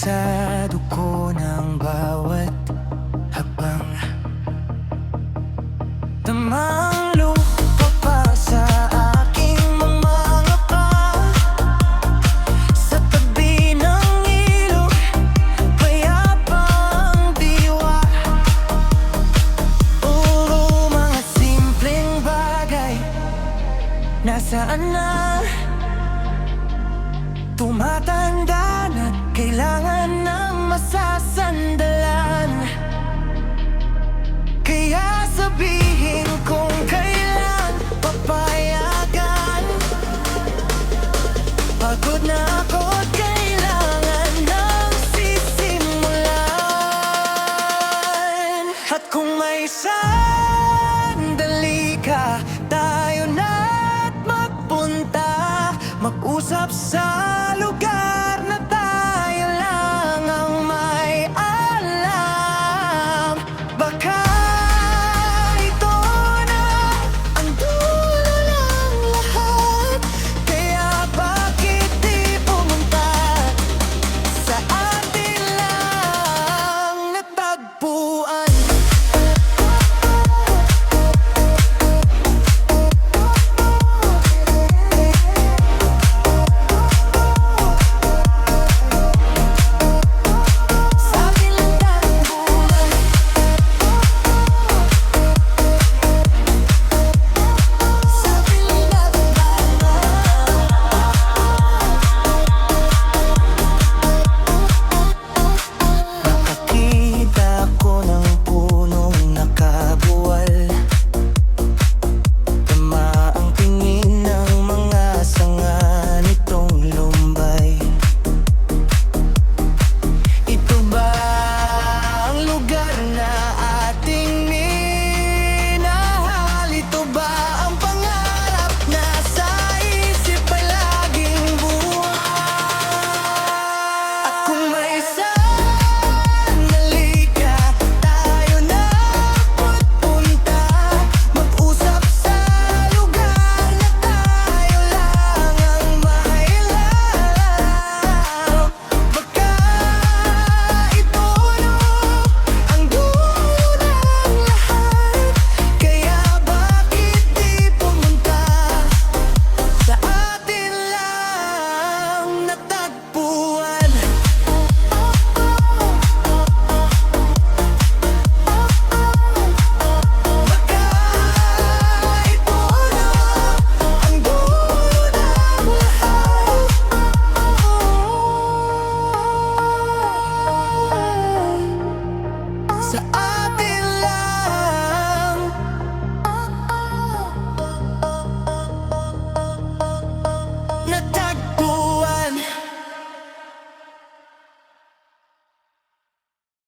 sa dugo ng bawat hakbang. Tamang lupa pa sa aking mga paa, sa tabi ng ilog, payapang diwa. Puro mga simpleng bagay, nasaan na? Tumatanda na't kailangan ng masasandalan. Kaya sabihin kung kailan papayagan. Pagod na ako't kailangan ng sisimulan. At kung may sandali ka, tayo na't magpunta, mag-usap sa